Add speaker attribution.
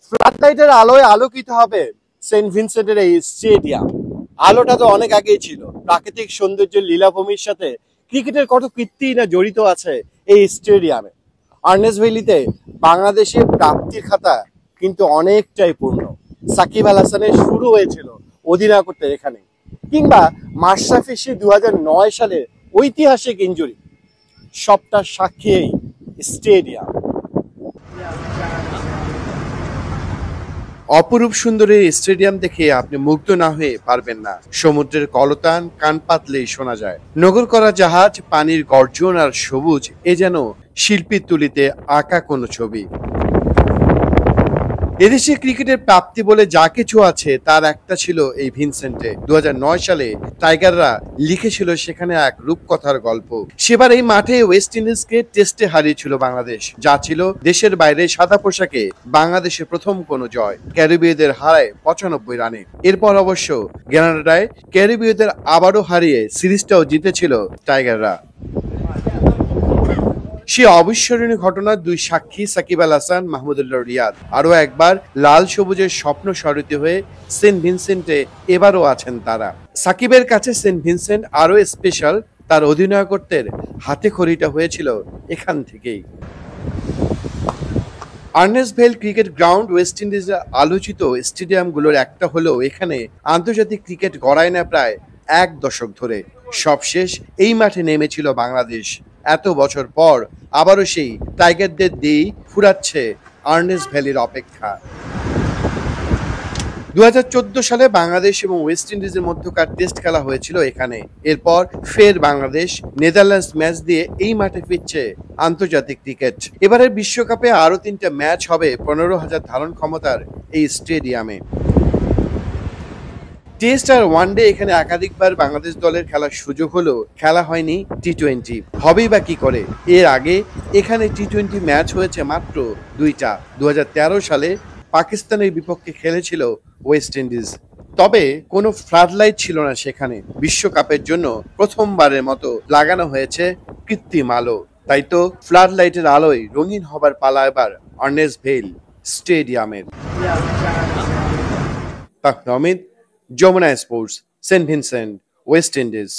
Speaker 1: Flood লাইটের আলোয় আলোকিত হবে সেন্ট ভিনসেন্টের এই স্টেডিয়াম। আলোটা তো অনেক আগেই ছিল। প্রাকৃতিক সৌন্দর্যের লীলাভূমির সাথে ক্রিকেটের কত কীর্তি না জড়িত আছে এই স্টেডিয়ামে। আর্নেস্ট ভ্যালিতে বাংলাদেশের প্রাপ্তির খাতা কিন্তু অনেকটাই পূর্ণ। সাকিব আল হাসানের শুরু হয়েছিল অধিনায়কত্বের এখানে, কিংবা মাশরাফি সে 2009 সালে ঐতিহাসিক ইনজুরি, সবটা সাক্ষী এই স্টেডিয়াম। অপরূপ সুন্দর এই স্টেডিয়াম দেখে আপনি মুগ্ধ না হয়ে পারবেন না। সমুদ্রের কলতান কান পাতলেই শোনা যায়, নগর করা জাহাজ, পানির গর্জন আর সবুজ, এ যেন শিল্পীর তুলিতে আঁকা কোনো ছবি। এদেশে ক্রিকেটের প্রাপ্তি বলে যা কিছু আছে তার একটা ছিল এই ভিনসেন্টে। 2009 সালে টাইগাররা লিখেছিল সেখানে এক রূপকথার গল্প। সেবার এই মাঠে ওয়েস্ট ইন্ডিজকে টেস্টে হারিয়েছিল বাংলাদেশ, যা ছিল দেশের বাইরে সাদা পোশাকে বাংলাদেশের প্রথম কোনো জয়। ক্যারিবীয়দের হারায় 95 রানে। এরপর অবশ্য গ্রেনাডায় ক্যারিবীয়দের আবারও হারিয়ে সিরিজটাও জিতেছিল টাইগাররা। সে অবিস্মরণীয় ঘটনার দুই সাক্ষী সাকিব আল হাসান, মাহমুদুল্লাহ রিয়াদ। আরও একবার লাল সবুজের স্বপ্ন সারথি হয়ে সেন্ট ভিনসেন্টে এবারও আছেন তারা। সাকিবের কাছে সেন্ট ভিনসেন্ট আরও স্পেশাল, তার অধিনায়কত্বের হাতে খড়িটা হয়েছিল এখান থেকেই। আর্নেস্ট ভেল ক্রিকেট গ্রাউন্ড ওয়েস্ট ইন্ডিজের আলোচিত স্টেডিয়ামগুলোর একটা হলেও এখানে আন্তর্জাতিক ক্রিকেট গড়ায় না প্রায় 1 দশক ধরে। সবশেষ এই মাঠে নেমেছিল বাংলাদেশ। এত বছর পর আবারও সেই টাইগারদের দিয়েই ফুরাচ্ছে আর্নেস্ট ভ্যালির অপেক্ষা। 2014 সালে বাংলাদেশ এবং ওয়েস্ট ইন্ডিজের মধ্যকার টেস্ট খেলা হয়েছিল এখানে। এরপর ফের বাংলাদেশ নেদারল্যান্ডস ম্যাচ দিয়ে এই মাঠে ফিরছে আন্তর্জাতিক ক্রিকেট। এবারের বিশ্বকাপে আরো 3টা ম্যাচ হবে 15,000 ধারণ ক্ষমতার এই স্টেডিয়ামে। টেস্ট আর ওয়ানডে এখানে একাধিকবার বাংলাদেশ দলের খেলার সুযোগ হলেও খেলা হয়নি টি-20। হবেই বা কি করে? এর আগে এখানে টি-20 ম্যাচ হয়েছে মাত্র 2টা। 2013 সালে পাকিস্তানের বিপক্ষে খেলেছিল ওয়েস্ট ইন্ডিজ। তবে কোনো ফ্লাড লাইট ছিল না সেখানে। বিশ্বকাপের জন্য প্রথমবারের মতো লাগানো হয়েছে কৃত্রিম আলো। তাই তো ফ্লাড লাইটের আলোয় রঙিন হবার পালা এবার আর্নেস্ট ভেল স্টেডিয়ামের। Tahmid, Jamuna sports, Saint Vincent, West Indies.